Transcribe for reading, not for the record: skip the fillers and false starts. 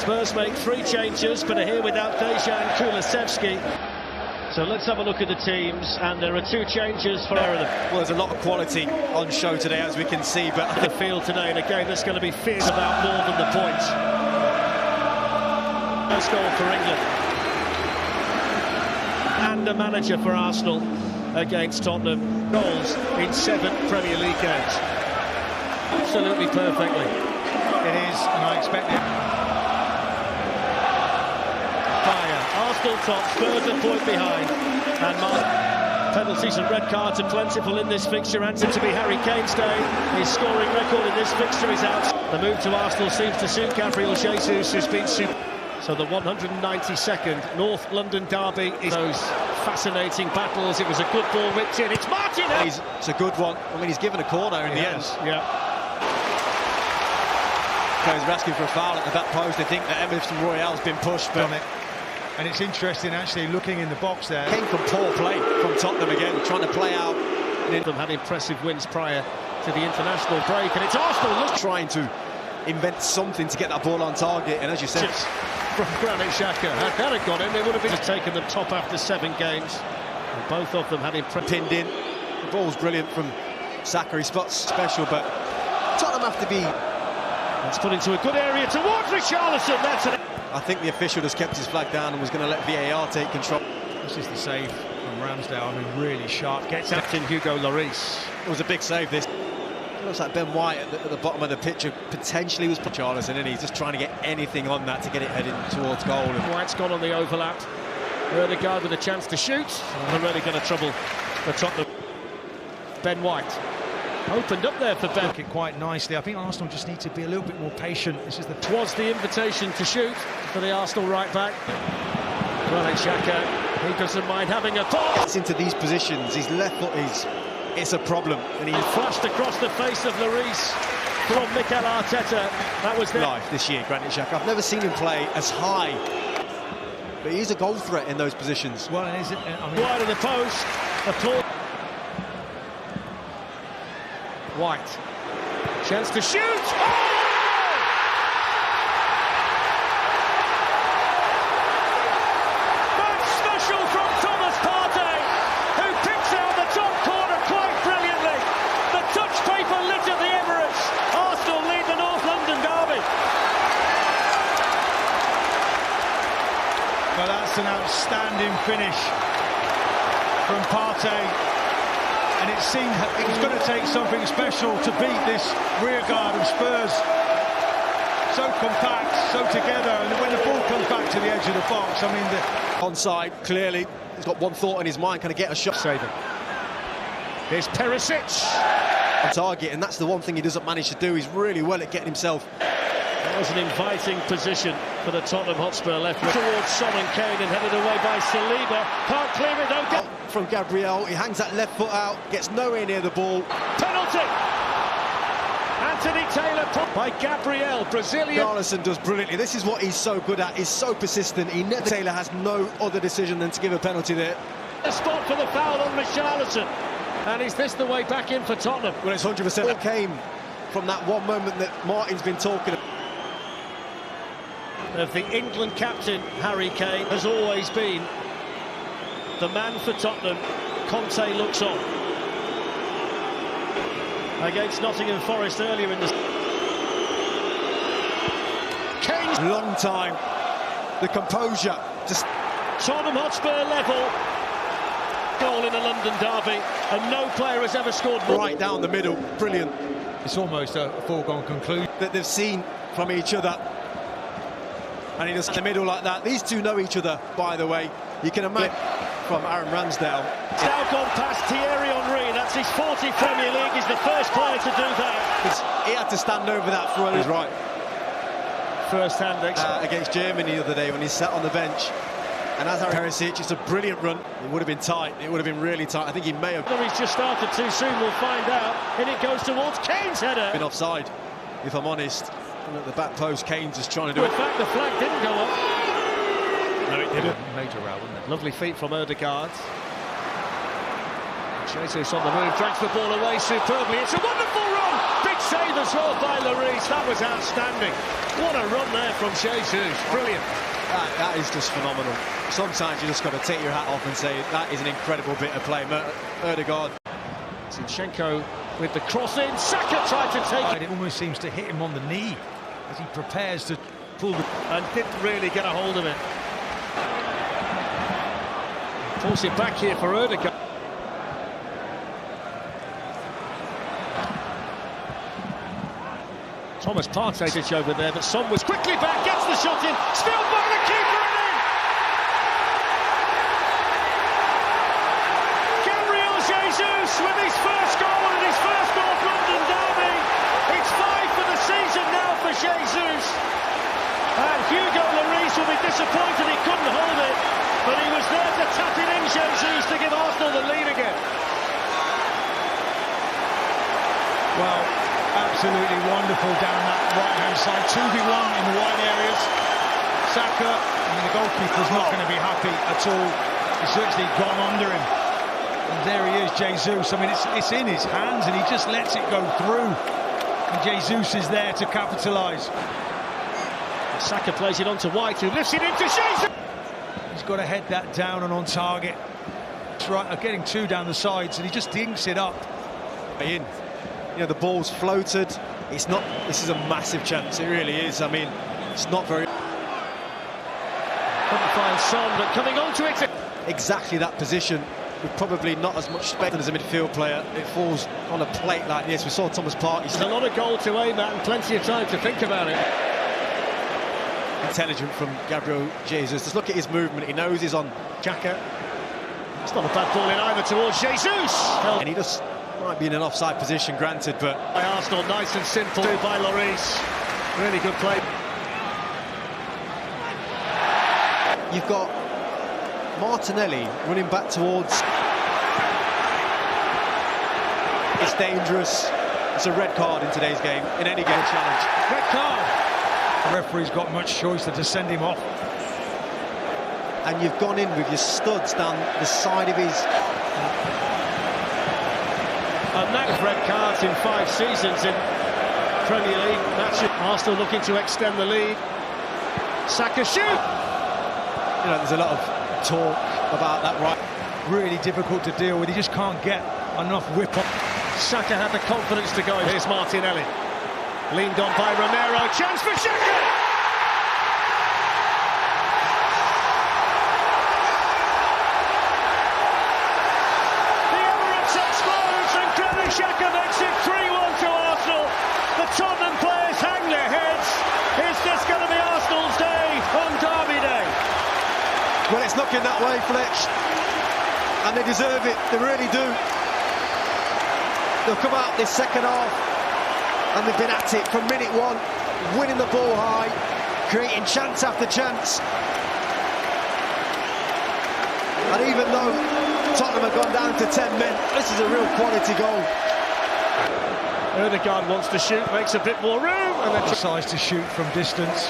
Spurs make 3 changes, but are here without Dejan Kulusevski. So let's have a look at the teams, and there are 2 changes for them. Well, there's a lot of quality on show today, as we can see, but the field today in a game that's going to be fierce about more than the points. First goal for England. And a manager for Arsenal against Tottenham. Goals in 7 Premier League games. Absolutely perfectly. It is, and I expect it. Arsenal top, Spurs a point behind, and penalties and red cards are plentiful in this fixture, and to be Harry Kane's day. His scoring record in this fixture is out. The move to Arsenal seems to suit Gabriel Jesus, who's been super. So the 192nd North London derby is those fascinating battles. It was a good ball whipped in. It's Martinez. It's a good one. I mean, he's given a corner in the end. Yeah. He's asking for a foul at the back post. They think that Emirates Royale's been pushed, but and it's interesting actually looking in the box there. Came from poor play from Tottenham again, trying to play out. Them had impressive wins prior to the international break, and it's Arsenal trying to invent something to get that ball on target. And as you said, from Granit Xhaka, had that had gone in, they would have been taken them top after 7 games. And both of them had pinned in. The ball's brilliant from Saka. He spots special, but Tottenham have to be. It's put into a good area towards Richarlison. That's it. I think the official just kept his flag down and was going to let VAR take control. This is the save from Ramsdale. I mean, really sharp. Gets captain Hugo Lloris. It was a big save, this. It looks like Ben White at the bottom of the picture potentially was Richarlison, and he's just trying to get anything on that to get it headed towards goal. And White's gone on the overlap. Ødegaard with a chance to shoot. They're really going to trouble the Tottenham. Ben White. Opened up there for Ben. Quite nicely. I think Arsenal just need to be a little bit more patient. This is was the invitation to shoot for the Arsenal right back. Granit Xhaka, he doesn't mind having a ball. Gets into these positions. His left foot it's a problem. And he flashed across the face of Lloris from Mikel Arteta. That was their life this year, Granit Xhaka. I've never seen him play as high, but he's a goal threat in those positions. Well, and is it? I mean, wide of the post. Applause. White, chance to shoot. Oh! That's special from Thomas Partey, who picks out the top corner quite brilliantly. The touch paper lit at the Emirates. Arsenal lead the North London derby. Well, that's an outstanding finish from Partey. And it seemed it was going to take something special to beat this rearguard of Spurs. So compact, so together, and when the ball comes back to the edge of the box, I mean, onside, clearly. He's got one thought in his mind, can I get a shot? Saving. Here's Perisic. On target, and that's the one thing he doesn't manage to do. He's really well at getting himself. That was an inviting position for the Tottenham Hotspur left towards Son and Kane, and headed away by Saliba. Can't clear it, don't get. From Gabriel, he hangs that left foot out, gets nowhere near the ball. Penalty! Anthony Taylor put by Gabriel, Brazilian. Richarlison does brilliantly. This is what he's so good at. He's so persistent. Taylor has no other decision than to give a penalty there. A spot for the foul on Richarlison. And is this the way back in for Tottenham? Well, it's 100%. It came from that one moment that Martin's been talking about. Of the England captain, Harry Kane, has always been the man for Tottenham. Conte looks on. Against Nottingham Forest earlier in the... Kane's... Long time. The composure. Just... Tottenham Hotspur level. Goal in a London derby, and no player has ever scored more. Right down the middle. Brilliant. It's almost a foregone conclusion. That they've seen from each other. And he just in the middle like that. These two know each other, by the way. You can imagine from Aaron Ramsdale. It's now gone past Thierry Henry. That's his 40th Premier League. He's the first player to do that. He had to stand over that for his right. First hand against Germany the other day when he sat on the bench. And as Perisic, it's a brilliant run. It would have been tight. It would have been really tight. I think he may have. He's just started too soon. We'll find out. And it goes towards Kane's header. Been offside, if I'm honest. And at the back post, Kane's just trying to do it. In fact, the flag didn't go up. No, it didn't. Major row, wasn't it? Lovely feet from Ødegaard. Jesus on the move, drags the ball away superbly. It's a wonderful run! Big save as well by Lloris. That was outstanding. What a run there from Jesus. Brilliant. That is just phenomenal. Sometimes you just got to take your hat off and say that is an incredible bit of play. Ødegaard. Zinchenko with the cross in. Saka tried to take it. It almost seems to hit him on the knee as he prepares to pull the... And didn't really get a hold of it. Force it back here for Ødegaard. Thomas Partey over there, but Son was quickly back, gets the shot in, still by the keeper and in! Gabriel Jesus with his first goal and his first North London derby. It's 5 for the season now for Jesus. And Hugo Lloris will be disappointed he couldn't hold it, but he was there to tap it in, Jesus, to give Arsenal the lead again. Well, absolutely wonderful down that right-hand side. 2v1 in the wide areas. Saka, I mean, the goalkeeper's not going to be happy at all. He's actually gone under him. And there he is, Jesus. I mean, it's in his hands and he just lets it go through. And Jesus is there to capitalise. Saka plays it on to White, who lifts it into Jesus. He's got to head that down and on target. That's right, getting 2 down the sides and he just dinks it up. In. You know, the ball's floated. It's not. This is a massive chance. It really is. I mean, it's not very. Couldn't find Son, but coming onto it. Exactly that position with probably not as much space as a midfield player. It falls on a plate like this. We saw Thomas Partey. There's a lot of goal to aim at and plenty of time to think about it. Intelligent from Gabriel Jesus. Just look at his movement. He knows he's on Xhaka. It's not a bad ball in either towards Jesus. And he just might be in an offside position, granted, but by Arsenal, nice and simple by Lloris. Really good play. You've got Martinelli running back towards. It's dangerous. It's a red card in today's game, in any game challenge. Red card. The referee's got much choice than to send him off. And you've gone in with your studs down the side of his. And that's red cards in 5 seasons in Premier League matches. Arsenal looking to extend the lead. Saka shoot! You know, there's a lot of talk about that, right? Really difficult to deal with. He just can't get enough whip up. Saka had the confidence to go. Here's Martinelli. Leaned on by Romero. Chance for Saka! The Emirates explodes and Granit Xhaka makes it 3-1 to Arsenal. The Tottenham players hang their heads. Is this going to be Arsenal's day on Derby Day? Well, it's looking that way, Fletch. And they deserve it. They really do. They'll come out this second half. And they've been at it from minute 1, winning the ball high, creating chance after chance. And even though Tottenham have gone down to 10 men, this is a real quality goal. Ødegaard wants to shoot, makes a bit more room, and then decides to shoot from distance.